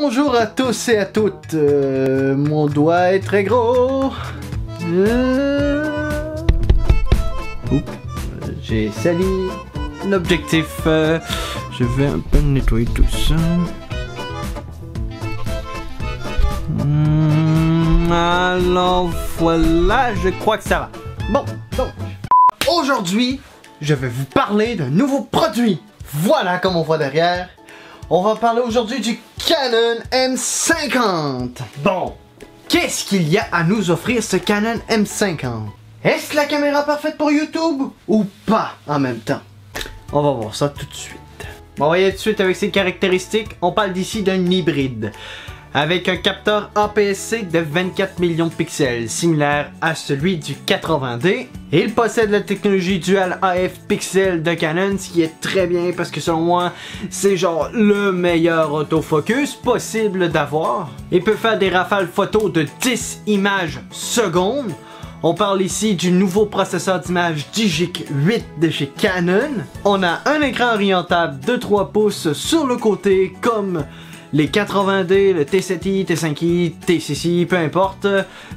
Bonjour à tous et à toutes. Mon doigt est très gros. J'ai sali l'objectif. Je vais un peu nettoyer tout ça. Alors voilà, je crois que ça va. Bon, donc, aujourd'hui, je vais vous parler d'un nouveau produit. Voilà comme on voit derrière. On va parler aujourd'hui du Canon M50. Bon, qu'est-ce qu'il y a à nous offrir ce Canon M50? Est-ce la caméra parfaite pour YouTube ou pas en même temps? On va voir ça tout de suite. On va y aller tout de suite avec ses caractéristiques. On parle d'ici d'un hybride avec un capteur APS-C de 24 millions de pixels, similaire à celui du 80D. Il possède la technologie Dual AF Pixel de Canon, ce qui est très bien parce que selon moi, c'est genre le meilleur autofocus possible d'avoir. Il peut faire des rafales photos de 10 images secondes. On parle ici du nouveau processeur d'image Digic 8 de chez Canon. On a un écran orientable de 3 pouces sur le côté comme les 80D, le T7i, T5i, T6i, peu importe,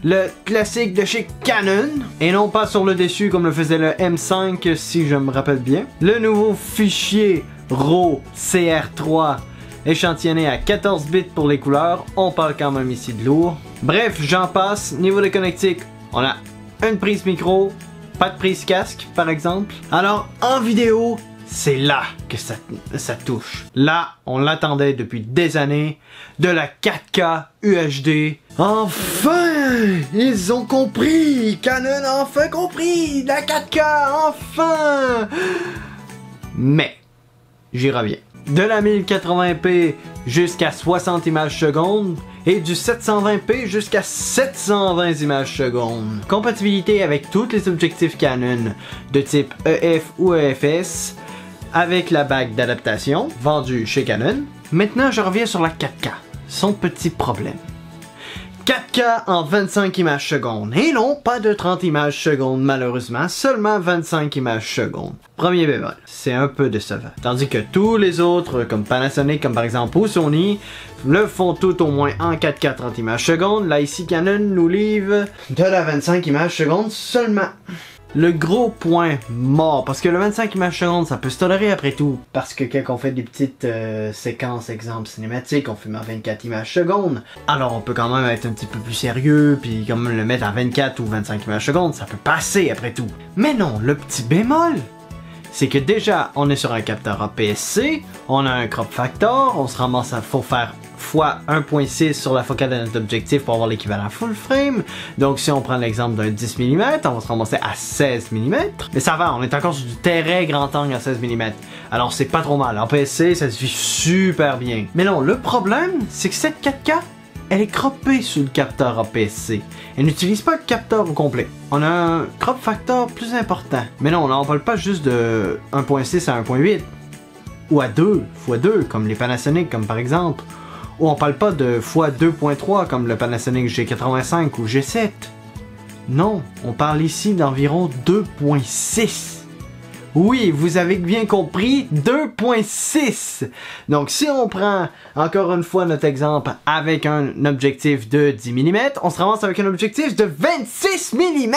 le classique de chez Canon, et non pas sur le dessus comme le faisait le M5 si je me rappelle bien. Le nouveau fichier RAW CR3 échantillonné à 14 bits pour les couleurs, on parle quand même ici de lourd. Bref, j'en passe. Niveau de connectique, on a une prise micro, pas de prise casque par exemple. Alors en vidéo, c'est là que ça touche. Là, on l'attendait depuis des années, de la 4K UHD. Enfin! Ils ont compris! Canon a enfin compris! La 4K, enfin! Mais, j'y reviens. De la 1080p jusqu'à 60 images secondes et du 720p jusqu'à 720 images secondes. Compatibilité avec tous les objectifs Canon de type EF ou EFS, avec la bague d'adaptation vendue chez Canon. Maintenant, je reviens sur la 4K. Son petit problème. 4K en 25 images secondes. Et non, pas de 30 images secondes malheureusement, seulement 25 images secondes. Premier bémol, c'est un peu décevant. Tandis que tous les autres, comme Panasonic, comme par exemple ou Sony, le font tout au moins en 4K 30 images secondes. Là ici, Canon nous livre de la 25 images secondes seulement. Le gros point mort, parce que le 25 images secondes, ça peut se tolérer après tout. Parce que quand on fait des petites séquences, exemple cinématiques, on filme en 24 images secondes. Alors on peut quand même être un petit peu plus sérieux, puis quand même le mettre à 24 ou 25 images secondes, ça peut passer après tout. Mais non, le petit bémol, c'est que déjà, on est sur un capteur APS-C, on a un crop factor, on se ramasse à faut faire fois 1.6 sur la focale de notre objectif pour avoir l'équivalent full frame. Donc si on prend l'exemple d'un 10 mm, on va se ramasser à 16 mm. Mais ça va, on est encore sur du très grand angle à 16 mm. Alors c'est pas trop mal. En APS-C, ça se vit super bien. Mais non, le problème, c'est que cette 4K, elle est croppée sur le capteur APS-C. Elle n'utilise pas le capteur au complet. On a un crop factor plus important. Mais non, là on parle pas juste de 1.6 à 1.8. Ou à 2 x 2, comme les Panasonic, comme par exemple. Ou on parle pas de x 2.3 comme le Panasonic G85 ou G7. Non, on parle ici d'environ 2.6. Oui, vous avez bien compris, 2.6. Donc si on prend encore une fois notre exemple avec un objectif de 10 mm, on se ramasse avec un objectif de 26 mm.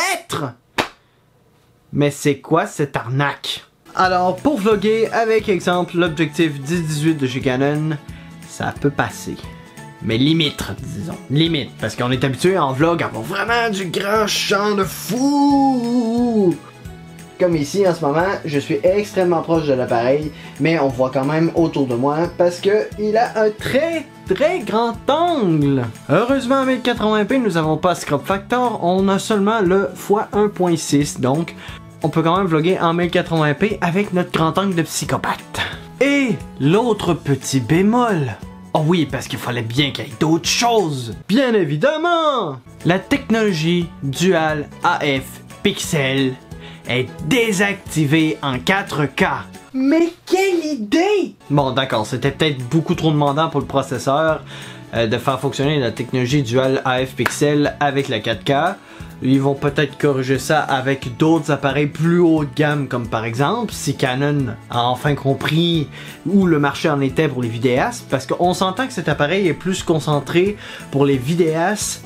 Mais c'est quoi cette arnaque? Alors pour vlogger avec exemple l'objectif 10-18 de chez Canon, ça peut passer. Mais limite, disons. Limite. Parce qu'on est habitué en vlog à avoir vraiment du grand champ de fou. Comme ici en ce moment, je suis extrêmement proche de l'appareil, mais on voit quand même autour de moi parce que il a un très grand angle. Heureusement en 1080p, nous n'avons pas ce crop factor, on a seulement le x1.6, donc on peut quand même vlogger en 1080p avec notre grand angle de psychopathe. Et l'autre petit bémol. Oh oui, parce qu'il fallait bien qu'il y ait d'autres choses. Bien évidemment! La technologie Dual AF Pixel est désactivée en 4K. Mais quelle idée! Bon d'accord, c'était peut-être beaucoup trop demandant pour le processeur de faire fonctionner la technologie Dual AF Pixel avec la 4K. Ils vont peut-être corriger ça avec d'autres appareils plus haut de gamme, comme par exemple si Canon a enfin compris où le marché en était pour les vidéastes, parce qu'on s'entend que cet appareil est plus concentré pour les vidéastes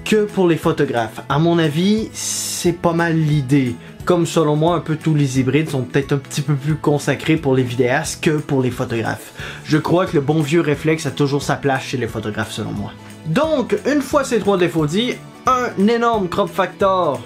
que pour les photographes. À mon avis, c'est pas mal l'idée. Comme selon moi, un peu tous les hybrides sont peut-être un petit peu plus consacrés pour les vidéastes que pour les photographes. Je crois que le bon vieux réflexe a toujours sa place chez les photographes selon moi. Donc, une fois ces trois défauts dits, un énorme crop factor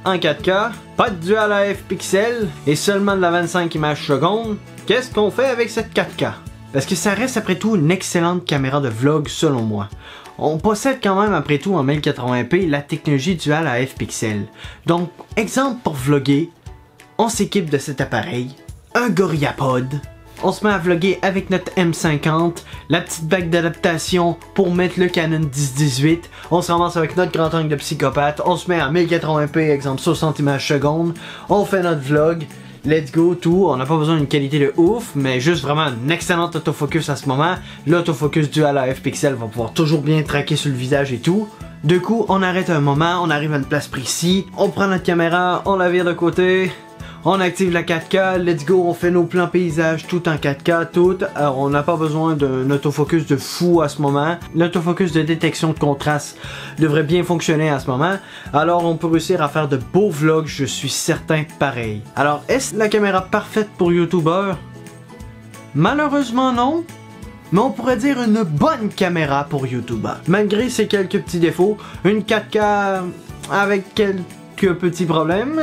en 4K, pas de dual AF pixels et seulement de la 25 images secondes, qu'est-ce qu'on fait avec cette 4K? Parce que ça reste après tout une excellente caméra de vlog selon moi. On possède quand même après tout en 1080p la technologie dual AF pixels. Donc, exemple pour vlogger, on s'équipe de cet appareil, un GorillaPod, on se met à vlogger avec notre M50, la petite bague d'adaptation pour mettre le Canon 10-18, on se ramasse avec notre grand angle de psychopathe, on se met à 1080p, exemple 60 images secondes, on fait notre vlog, let's go, tout, on n'a pas besoin d'une qualité de ouf, mais juste vraiment un excellent autofocus à ce moment. L'autofocus dual AF pixel va pouvoir toujours bien traquer sur le visage et tout. Du coup, on arrête un moment, on arrive à une place précise, on prend notre caméra, on la vire de côté, on active la 4K, let's go, on fait nos plans paysages tout en 4K, tout. Alors, on n'a pas besoin d'un autofocus de fou à ce moment. L'autofocus de détection de contraste devrait bien fonctionner à ce moment. Alors, on peut réussir à faire de beaux vlogs, je suis certain pareil. Alors, est-ce la caméra parfaite pour YouTubeur? Malheureusement non. Mais on pourrait dire une bonne caméra pour YouTubeur. Malgré ses quelques petits défauts, une 4K avec quelques petits problèmes.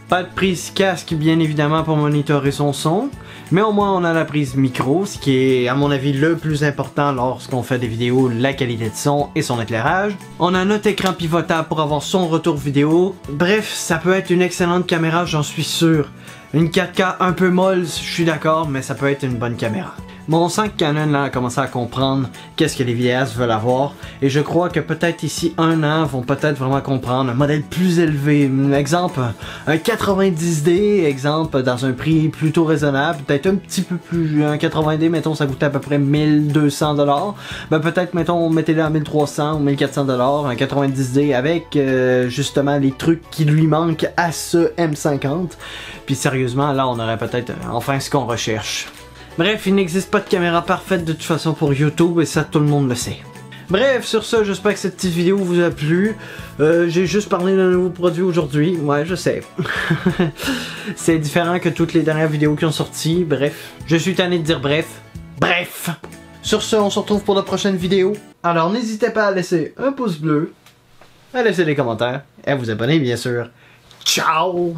Pas de prise casque bien évidemment pour monitorer son son, mais au moins on a la prise micro, ce qui est à mon avis le plus important lorsqu'on fait des vidéos, la qualité de son et son éclairage. On a notre écran pivotable pour avoir son retour vidéo. Bref, ça peut être une excellente caméra, j'en suis sûr. Une 4K un peu molle, je suis d'accord, mais ça peut être une bonne caméra. Bon, on sent que Canon là, a commencé à comprendre qu'est-ce que les vidéastes veulent avoir, et je crois que peut-être ici un an vont peut-être vraiment comprendre un modèle plus élevé. Exemple, un 90D, exemple, dans un prix plutôt raisonnable, peut-être un petit peu plus, un 80D, mettons, ça coûtait à peu près 1200$, ben peut-être, mettons, mettez-le à 1300 ou 1400$, un 90D avec justement les trucs qui lui manquent à ce M50, puis sérieusement, là, on aurait peut-être enfin ce qu'on recherche. Bref, il n'existe pas de caméra parfaite de toute façon pour YouTube et ça tout le monde le sait. Bref, sur ce, j'espère que cette petite vidéo vous a plu. J'ai juste parlé d'un nouveau produit aujourd'hui. Ouais, je sais. C'est différent que toutes les dernières vidéos qui ont sorti. Bref, je suis tanné de dire bref. Bref! Sur ce, on se retrouve pour la prochaine vidéo. Alors n'hésitez pas à laisser un pouce bleu, à laisser des commentaires et à vous abonner bien sûr. Ciao!